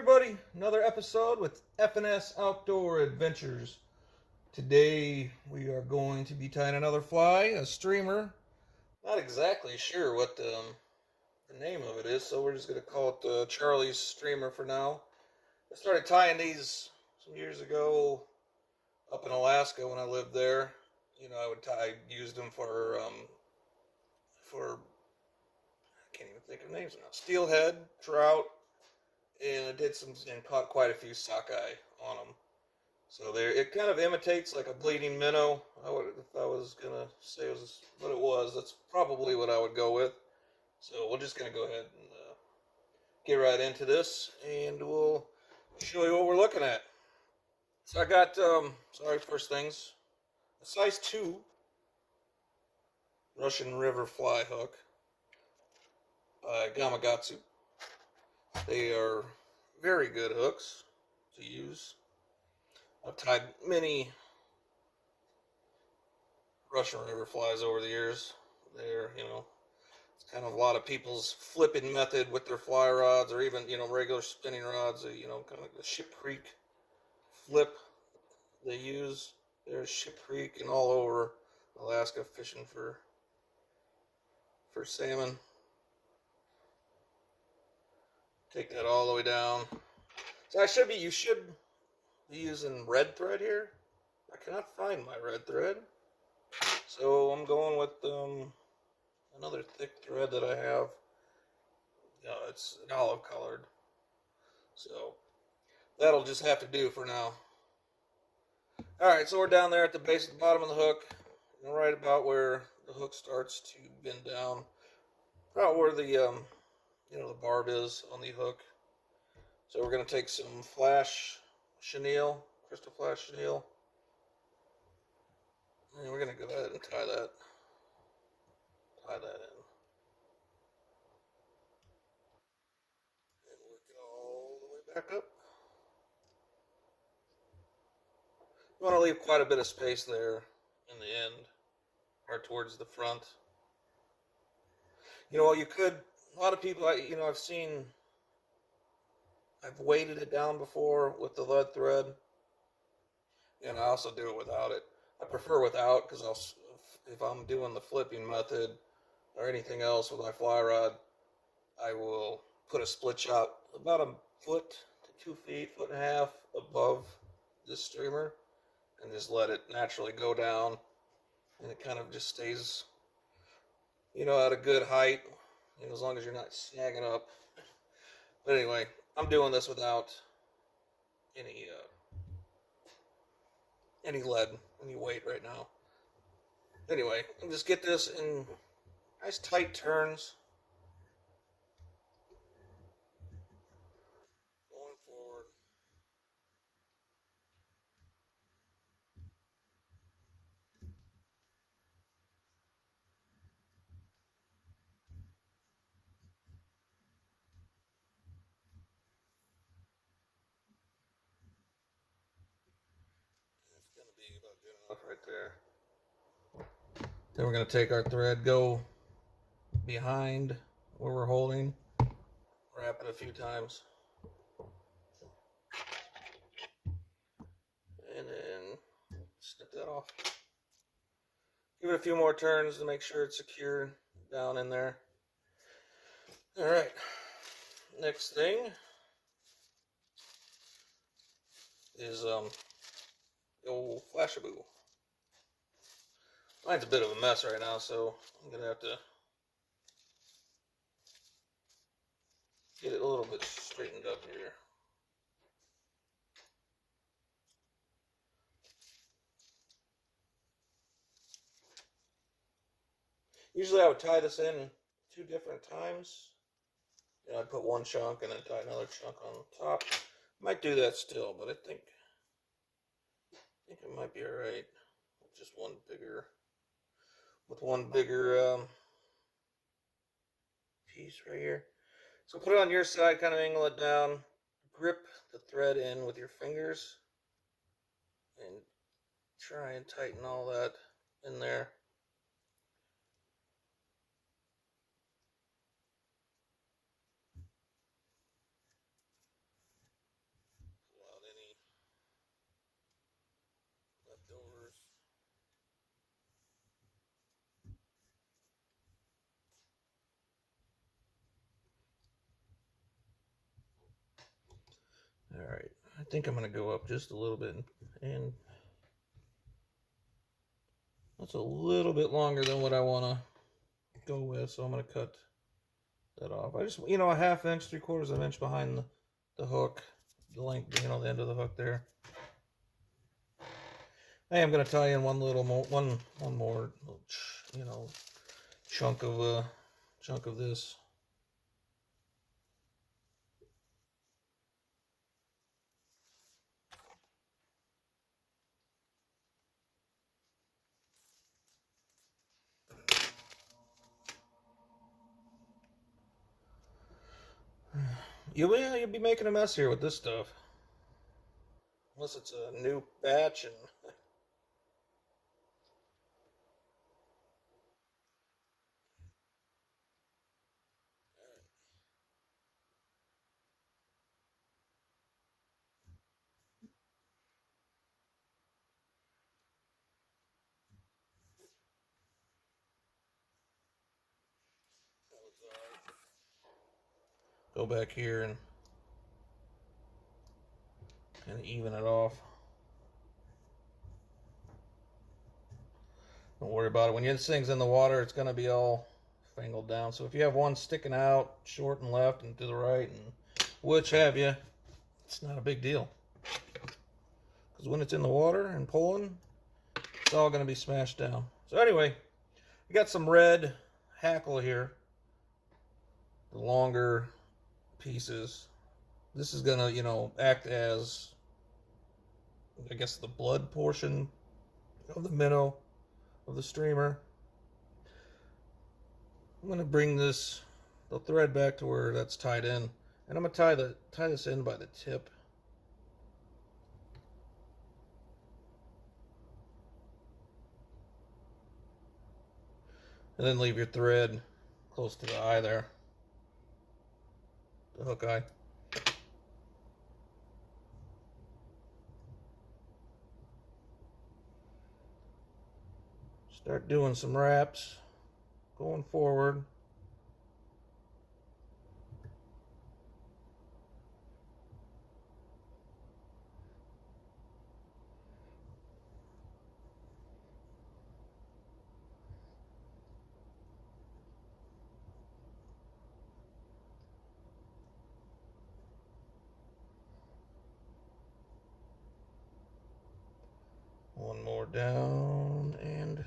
everybody, another episode with F&S Outdoor Adventures. Today we are going to be tying another fly, a streamer. Not exactly sure what the name of it is, so we're just going to call it Charlie's streamer for now. I started tying these some years ago up in Alaska when I lived there. I used them for I can't even think of names now. Steelhead, trout, and I did some and caught quite a few sockeye on them. So there, it kind of imitates like a bleeding minnow. If I was gonna say what it was, that's probably what I would go with. So we're just gonna go ahead and get right into this, and we'll show you what we're looking at. So I got, first things, a size 2 Russian River fly hook by Gamakatsu. They are very good hooks to use. I've tied many Russian River flies over the years. They're, it's kind of a lot of people's flipping method with their fly rods, or even, regular spinning rods, kind of like the Ship Creek flip they use. There's Ship Creek and all over Alaska fishing for salmon. Take that all the way down. So you should be using red thread here. I cannot find my red thread, so I'm going with another thick thread that I have. It's an olive colored, so that'll just have to do for now. Alright, so we're down there at the base of the bottom of the hook, right about where the hook starts to bend down, about where the the barb is on the hook. So we're going to take some flash chenille, crystal flash chenille, and we're going to go ahead and tie that in. And work it all the way back up. You want to leave quite a bit of space there in the end, or towards the front. A lot of people, I've weighted it down before with the lead thread, and I also do it without it. I prefer without, because if I'm doing the flipping method or anything else with my fly rod, I will put a split shot about a foot to 2 feet, foot and a half above this streamer, and just let it naturally go down, and it kind of just stays, at a good height, as long as you're not snagging up. But anyway, I'm doing this without any lead, any weight right now. Anyway, I'll just get this in nice tight turns. Going forward. It's going to be about good enough right there. Then we're going to take our thread, go behind where we're holding, wrap it a few times, and then snip that off. Give it a few more turns to make sure it's secure down in there. Alright, next thing is the old flashabou. Mine's a bit of a mess right now, so I'm going to have to get it a little bit straightened up here. Usually I would tie this in 2 different times. I'd put one chunk and then tie another chunk on top. Might do that still, but I think it might be alright with just one bigger piece right here. So put it on your side, kind of angle it down, grip the thread in with your fingers, and try and tighten all that in there. think I'm going to go up just a little bit, and that's a little bit longer than what I want to go with, so I'm going to cut that off. I just, a 1/2 inch, 3/4 of an inch behind the hook, the length, the end of the hook there. I am going to tie in one more, chunk of this. You'll be making a mess here with this stuff. Unless it's a new batch and go back here and kind of even it off. Don't worry about it. When this thing's in the water, it's going to be all fangled down. So if you have one sticking out short and left and to the right and which have you, it's not a big deal. Because when it's in the water and pulling, it's all going to be smashed down. So anyway, we got some red hackle here. The longer pieces. This is going to, act as, I guess, the blood portion of the minnow of the streamer. I'm going to bring the thread back to where that's tied in, and I'm going to tie this in by the tip. And then leave your thread close to the eye there, the hook eye. Start doing some wraps going forward. One more down and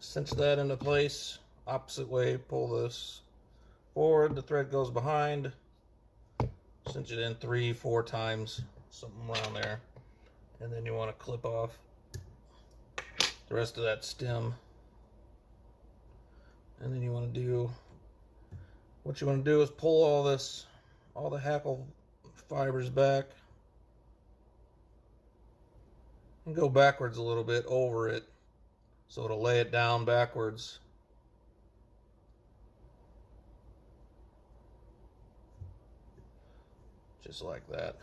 cinch that into place. Opposite way, pull this forward, the thread goes behind. Cinch it in 3-4 times, something around there. And then you want to clip off the rest of that stem. And then you want to do, what you want to do is pull all the hackle fibers back. And go backwards a little bit over it, so it'll lay it down backwards. Just like that.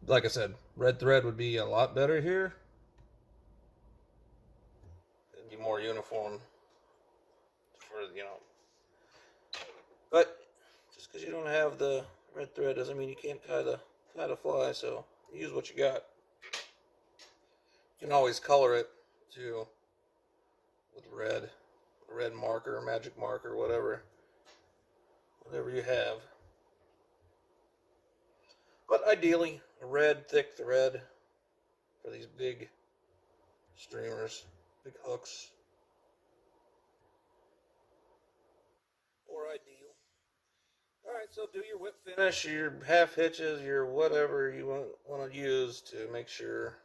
Like I said, red thread would be a lot better here. It'd be more uniform for, But just because you don't have the red thread doesn't mean you can't tie the fly, so use what you got. You can always color it too with red marker, magic marker, whatever you have. But ideally, a red thick thread for these big streamers, big hooks. Or ideal. Alright, so do your whip finish, your half hitches, your whatever you want to use to make sure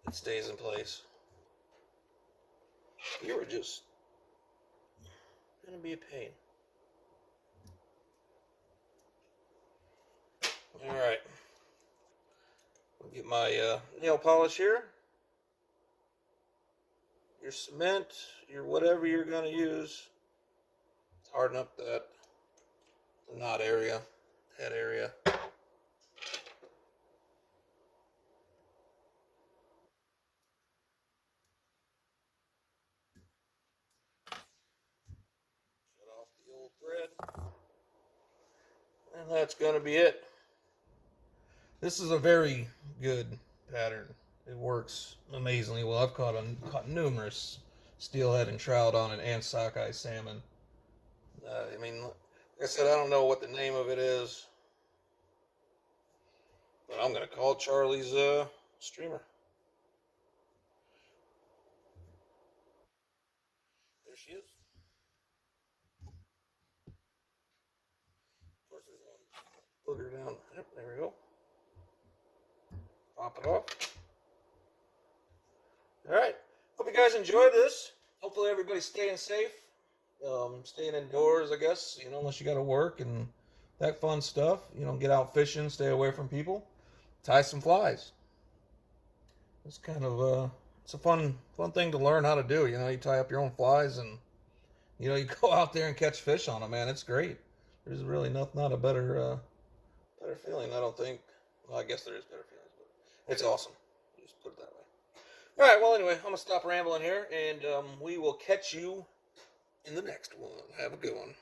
it stays in place. You were just going to be a pain. Alright. I'll get my nail polish here. Your cement, your whatever you're going to use. Harden up the knot area, head area. thread. And that's going to be it. This is a very good pattern. It works amazingly well. I've caught numerous steelhead and trout on it, and sockeye salmon. I mean, like I said, I don't know what the name of it is, but I'm going to call it Charlie's streamer. There she is. Of course, there's one booger down. Yep, there we go. Pop it off. All right. Hope you guys enjoyed this. Hopefully everybody's staying safe. Staying indoors, I guess, unless you got to work and that fun stuff. Get out fishing, stay away from people. Tie some flies. It's kind of it's a fun thing to learn how to do. You tie up your own flies and you go out there and catch fish on them, man. It's great. There's really not a better feeling, I don't think. Well, I guess there is better feelings, but it's awesome. Just put it that way. All right. Well, anyway, I'm gonna stop rambling here, and we will catch you in the next one. Have a good one.